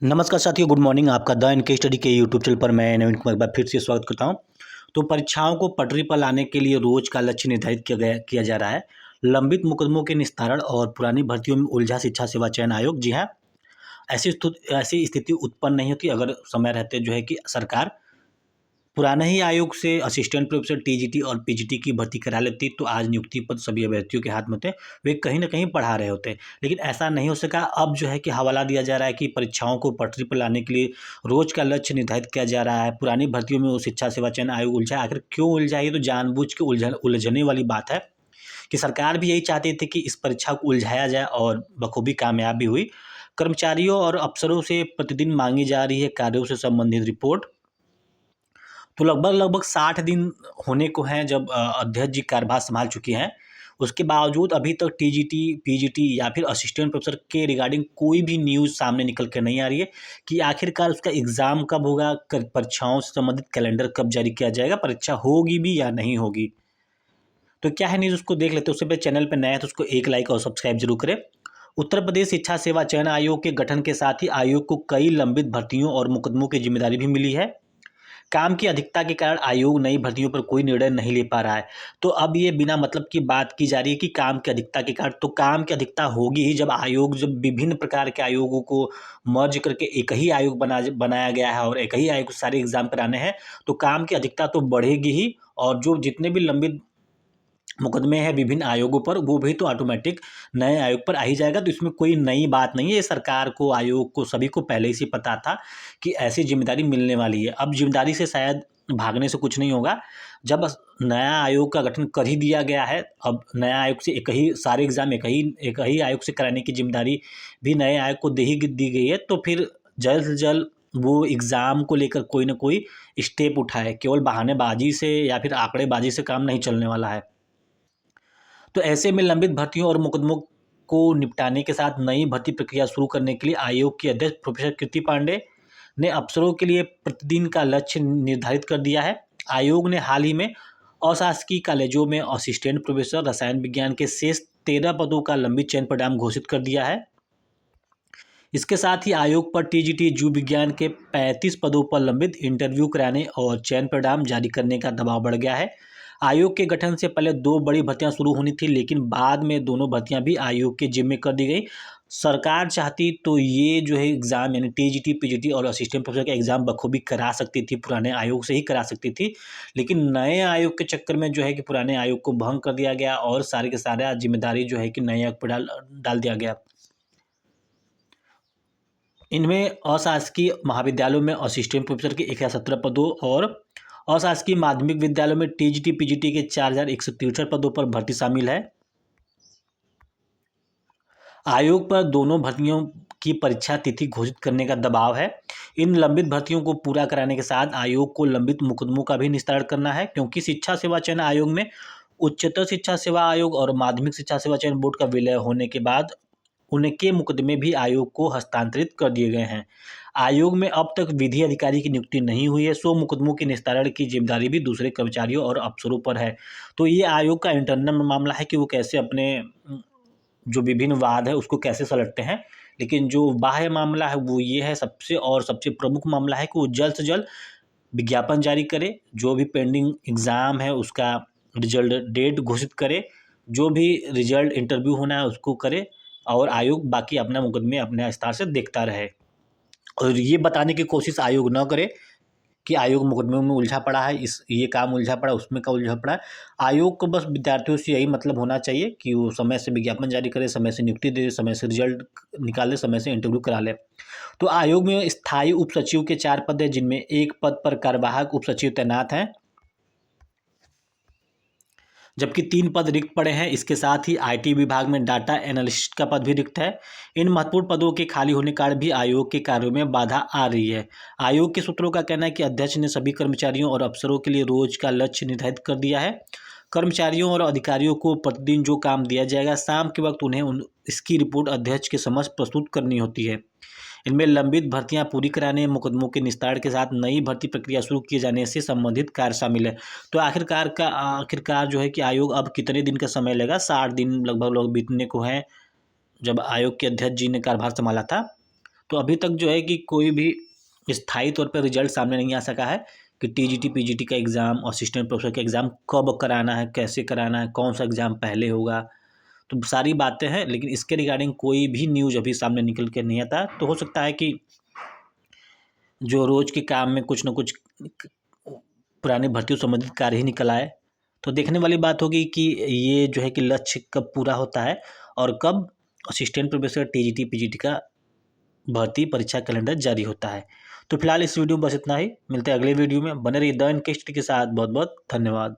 नमस्कार साथियों, good morning. आपका द इनके स्टडी के यूट्यूब चैनल पर मैं नवीन कुमार एक बार फिर से स्वागत करता हूं। तो परीक्षाओं को पटरी पर लाने के लिए रोज का लक्ष्य निर्धारित किया जा रहा है। लंबित मुकदमों के निस्तारण और पुरानी भर्तियों में उलझा शिक्षा सेवा चयन आयोग। जी हाँ, ऐसी स्थिति उत्पन्न नहीं होती अगर समय रहते जो है कि सरकार पुराने ही आयोग से असिस्टेंट प्रोफेसर टीजीटी और पीजीटी की भर्ती करा लेती, तो आज नियुक्ति पद सभी अभ्यर्थियों के हाथ में होते, वे कहीं ना कहीं पढ़ा रहे होते। लेकिन ऐसा नहीं हो सका। अब जो है कि हवाला दिया जा रहा है कि परीक्षाओं को पटरी पर लाने के लिए रोज का लक्ष्य निर्धारित किया जा रहा है। पुरानी भर्तियों में वो शिक्षा सेवा चयन आयोग उलझा। आखिर क्यों उलझा? ये तो जानबूझ के उलझने वाली बात है कि सरकार भी यही चाहती थी कि इस परीक्षा को उलझाया जाए और बखूबी कामयाब भी हुई। कर्मचारियों और अफसरों से प्रतिदिन मांगी जा रही है कार्यों से संबंधित रिपोर्ट। तो लगभग 60 दिन होने को हैं जब अध्यक्ष जी कार्यभार संभाल चुकी हैं। उसके बावजूद अभी तक टीजीटी, पीजीटी या फिर असिस्टेंट प्रोफेसर के रिगार्डिंग कोई भी न्यूज़ सामने निकल कर नहीं आ रही है कि आखिरकार उसका एग्ज़ाम कब होगा, परीक्षाओं से संबंधित कैलेंडर कब जारी किया जाएगा, परीक्षा होगी भी या नहीं होगी। तो क्या है न्यूज़, उसको देख लेते हैं। उससे पहले चैनल पर नया है तो उसको एक लाइक और सब्सक्राइब जरूर करें। उत्तर प्रदेश शिक्षा सेवा चयन आयोग के गठन के साथ ही आयोग को कई लंबित भर्तियों और मुकदमों की जिम्मेदारी भी मिली है। काम की अधिकता के कारण आयोग नई भर्तियों पर कोई निर्णय नहीं ले पा रहा है। तो अब ये बिना मतलब की बात की जा रही है कि काम की अधिकता के कारण, तो काम की अधिकता होगी ही जब विभिन्न प्रकार के आयोगों को मर्ज करके एक ही आयोग बनाया गया है और एक ही आयोग को सारे एग्जाम कराने हैं, तो काम की अधिकता तो बढ़ेगी ही। और जो जितने भी लंबित मुकदमे हैं विभिन्न आयोगों पर, वो भी तो ऑटोमेटिक नए आयोग पर आ ही जाएगा। तो इसमें कोई नई बात नहीं है। ये सरकार को, आयोग को, सभी को पहले ही से पता था कि ऐसी जिम्मेदारी मिलने वाली है। अब जिम्मेदारी से शायद भागने से कुछ नहीं होगा। जब नया आयोग का गठन कर ही दिया गया है, अब नया आयोग से एक ही सारे एग्जाम एक ही आयोग से कराने की जिम्मेदारी भी नए आयोग को दी गई है, तो फिर जल्द से जल्द वो एग्ज़ाम को लेकर कोई ना कोई स्टेप उठाए। केवल बहानेबाजी से या फिर आंकड़ेबाजी से काम नहीं चलने वाला है। तो ऐसे में लंबित भर्तियों और मुकदमों को निपटाने के साथ नई भर्ती प्रक्रिया शुरू करने के लिए आयोग की अध्यक्ष प्रोफेसर कीर्ति पांडे ने अफसरों के लिए प्रतिदिन का लक्ष्य निर्धारित कर दिया है। आयोग ने हाल ही में अशासकीय कॉलेजों में असिस्टेंट प्रोफेसर रसायन विज्ञान के शेष 13 पदों का लंबित चयन परिणाम घोषित कर दिया है। इसके साथ ही आयोग पर टीजीटी जीव विज्ञान के 35 पदों पर लंबित इंटरव्यू कराने और चयन परिणाम जारी करने का दबाव बढ़ गया है। आयोग के गठन से पहले 2 बड़ी भर्तियां शुरू होनी थी, लेकिन बाद में दोनों भर्तियां भी आयोग के जिम्मे कर दी गई। सरकार चाहती तो ये जो है एग्ज़ाम यानी टीजीटी, पीजीटी और असिस्टेंट प्रोफेसर का एग्ज़ाम बखूबी करा सकती थी, पुराने आयोग से ही करा सकती थी। लेकिन नए आयोग के चक्कर में जो है कि पुराने आयोग को भंग कर दिया गया और सारे के सारा जिम्मेदारी जो है कि नए आयोग पर डाल दिया गया। इनमें अशासकीय महाविद्यालयों में असिस्टेंट प्रोफेसर के 1017 पदों और अशासकीय माध्यमिक विद्यालयों में टीजीटी, पीजीटी के 4163 पदों पर भर्ती शामिल है। आयोग पर दोनों भर्तियों की परीक्षा तिथि घोषित करने का दबाव है। इन लंबित भर्तियों को पूरा कराने के साथ आयोग को लंबित मुकदमों का भी निस्तारण करना है, क्योंकि शिक्षा सेवा चयन आयोग में उच्चतर शिक्षा सेवा आयोग और माध्यमिक शिक्षा सेवा चयन बोर्ड का विलय होने के बाद उनके मुकदमे भी आयोग को हस्तांतरित कर दिए गए हैं। आयोग में अब तक विधि अधिकारी की नियुक्ति नहीं हुई है, सो मुकदमों के निस्तारण की जिम्मेदारी भी दूसरे कर्मचारियों और अफसरों पर है। तो ये आयोग का इंटरनल मामला है कि वो कैसे अपने जो विभिन्न वाद है उसको कैसे सलटते हैं। लेकिन जो बाह्य मामला है वो ये है, सबसे प्रमुख मामला है कि वो जल्द से जल्द विज्ञापन जारी करे, जो भी पेंडिंग एग्ज़ाम है उसका रिजल्ट डेट घोषित करे, जो भी रिजल्ट इंटरव्यू होना है उसको करे, और आयोग बाकी अपना मुकदमे अपने विस्तार से देखता रहे। और ये बताने की कोशिश आयोग न करे कि आयोग मुकदमे में उलझा पड़ा है, ये काम उलझा पड़ा है, उसमें का उलझा पड़ा है। आयोग को बस विद्यार्थियों से यही मतलब होना चाहिए कि वो समय से विज्ञापन जारी करे, समय से नियुक्ति दे, समय से रिजल्ट निकाले, समय से इंटरव्यू करा ले। तो आयोग में स्थायी उप सचिव के 4 पद हैं, जिनमें एक पद पर कार्यवाहक उप सचिव तैनात हैं, जबकि 3 पद रिक्त पड़े हैं। इसके साथ ही आईटी विभाग में डाटा एनालिस्ट का पद भी रिक्त है। इन महत्वपूर्ण पदों के खाली होने के कारण भी आयोग के कार्यों में बाधा आ रही है। आयोग के सूत्रों का कहना है कि अध्यक्ष ने सभी कर्मचारियों और अफसरों के लिए रोज का लक्ष्य निर्धारित कर दिया है। कर्मचारियों और अधिकारियों को प्रतिदिन जो काम दिया जाएगा, शाम के वक्त उन्हें इसकी रिपोर्ट अध्यक्ष के समक्ष प्रस्तुत करनी होती है। इनमें लंबित भर्तियां पूरी कराने, मुकदमों के निस्तारण के साथ नई भर्ती प्रक्रिया शुरू किए जाने से संबंधित कार्य शामिल है। तो आखिरकार जो है कि आयोग अब कितने दिन का समय लेगा? 60 दिन लगभग बीतने को हैं जब आयोग के अध्यक्ष जी ने कार्यभार संभाला था। तो अभी तक जो है कि कोई भी स्थायी तौर पर रिजल्ट सामने नहीं आ सका है कि टीजीटी पीजीटी का एग्ज़ाम, असिस्टेंट प्रोफेसर का एग्ज़ाम कब कराना है, कैसे कराना है, कौन सा एग्ज़ाम पहले होगा। तो सारी बातें हैं, लेकिन इसके रिगार्डिंग कोई भी न्यूज़ अभी सामने निकल के नहीं आता। तो हो सकता है कि जो रोज़ के काम में कुछ न कुछ पुरानी भर्तियों संबंधित कार्य ही निकल आए। तो देखने वाली बात होगी कि ये जो है कि लक्ष्य कब पूरा होता है और कब असिस्टेंट प्रोफेसर टीजीटी पीजीटी का भर्ती परीक्षा कैलेंडर जारी होता है। तो फिलहाल इस वीडियो में बस इतना ही। मिलते हैं अगले वीडियो में। बने रहिए द इनकेस्टी के साथ। बहुत बहुत धन्यवाद।